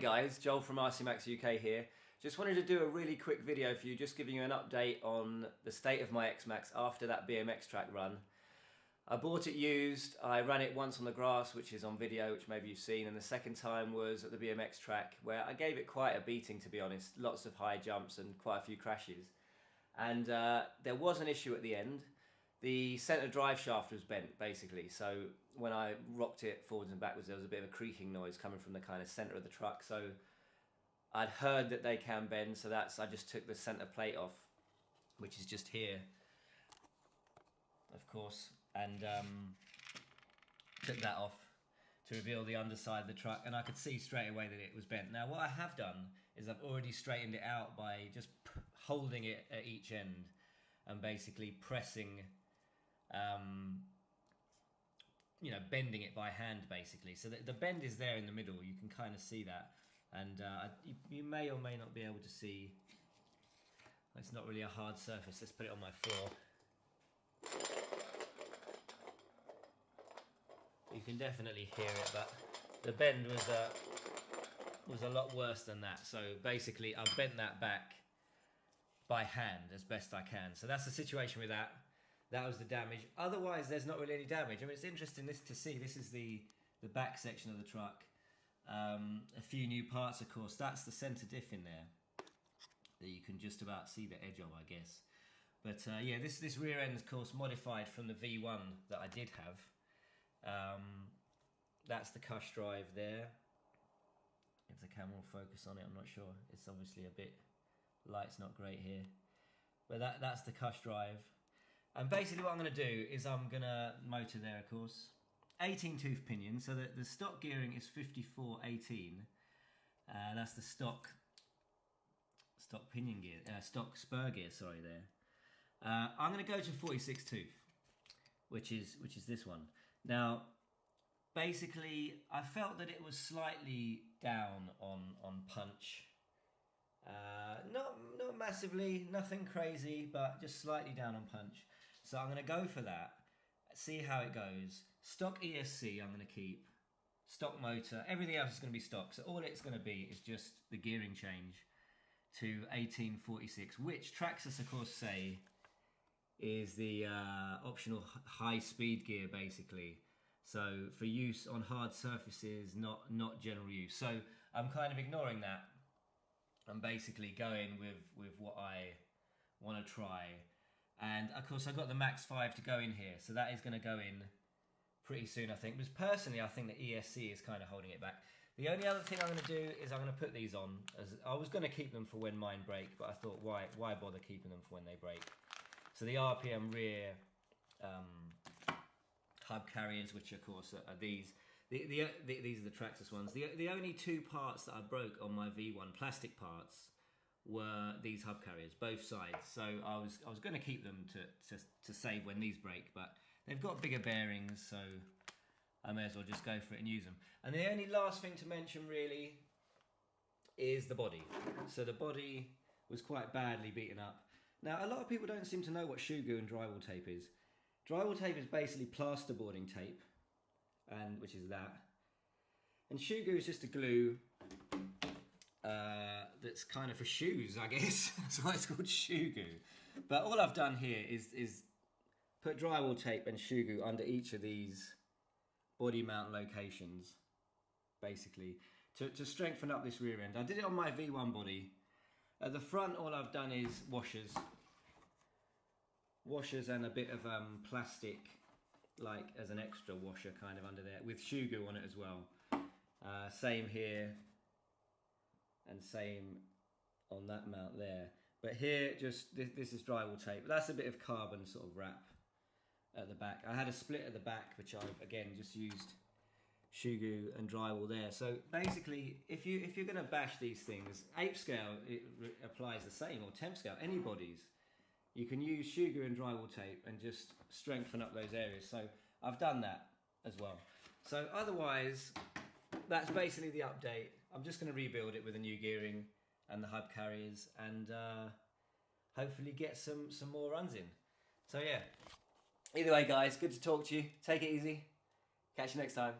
guys, Joel from XMAXX UK here. Just wanted to do a really quick video for you, just giving you an update on the state of my XMAXX after that BMX track run. I bought it used, I ran it once on the grass, which is on video, which maybe you've seen, and the second time was at the BMX track, where I gave it quite a beating, to be honest. Lots of high jumps and quite a few crashes. And there was an issue at the end. The centre drive shaft was bent, basically, so when I rocked it forwards and backwards, there was a bit of a creaking noise coming from the kind of centre of the truck. So I'd heard that they can bend, so I just took the centre plate off, which is just here, of course, and took that off to reveal the underside of the truck, and I could see straight away that it was bent. Now what I have done is I've already straightened it out by just holding it at each end and basically pressing, you know, bending it by hand basically. So the bend is there in the middle, you can kind of see that. And you may or may not be able to see, it's not really a hard surface. Let's put it on my floor. You can definitely hear it, but the bend was a lot worse than that. So basically I've bent that back by hand as best I can. So that's the situation with that. That was the damage. Otherwise there's not really any damage. I mean, it's interesting to see. This is the back section of the truck. A few new parts, of course. That's the centre diff in there that you can just about see the edge of, I guess. But yeah, this rear end is, of course, modified from the V1 that I did have. That's the cush drive there. If the camera will focus on it, I'm not sure. It's obviously a bit, light's not great here. But that's the cush drive. And basically what I'm going to do is I'm going to motor there, of course. 18 tooth pinion, so the stock gearing is 54/18. That's the stock pinion gear, stock spur gear. Sorry, there. I'm going to go to 46 tooth, which is this one. Now, basically, I felt that it was slightly down on punch. Not massively, nothing crazy, but just slightly down on punch. So I'm going to go for that. See how it goes. Stock ESC I'm going to keep. Stock motor. Everything else is going to be stock. So all it's going to be is just the gearing change to 1846, which Traxxas, of course, say is the optional high speed gear, basically. So for use on hard surfaces, not general use. So I'm kind of ignoring that. I'm basically going with what I want to try. And of course I've got the Max 5 to go in here, so that is going to go in pretty soon, I think. Because personally I think the ESC is kind of holding it back. The only other thing I'm going to do is I'm going to put these on. As I was going to keep them for when mine break, but I thought why bother keeping them for when they break. So the RPM rear hub carriers, which of course are these. These are the Traxxas ones. The only two parts that I broke on my V1, plastic parts, were these hub carriers, both sides. So I was going to keep them to save when these break, but they've got bigger bearings, so I may as well just go for it and use them. And the only last thing to mention really is the body. So the body was quite badly beaten up. Now a lot of people don't seem to know what shoe glue and drywall tape is. Drywall tape is basically plasterboarding tape, and which is that. And shoe glue is just a glue that's kind of for shoes, I guess. That's why it's called shoe glue. But all I've done here is put drywall tape and shoe glue under each of these body mount locations, basically, to strengthen up this rear end. I did it on my V1 body. At the front, all I've done is washers and a bit of plastic, like as an extra washer kind of under there, with shoe glue on it as well. Same here, and same on that mount there. But here, just this is drywall tape. That's a bit of carbon sort of wrap at the back. I had a split at the back, which I've again just used shoe glue and drywall there. So basically, if you're going to bash these things, 8th scale it applies the same, or 10th scale, any bodies. You can use shoe glue and drywall tape and just strengthen up those areas. So I've done that as well. So otherwise, that's basically the update. I'm just going to rebuild it with a new gearing and the hub carriers, and hopefully get some more runs in. So yeah. Either way, guys, good to talk to you. Take it easy. Catch you next time.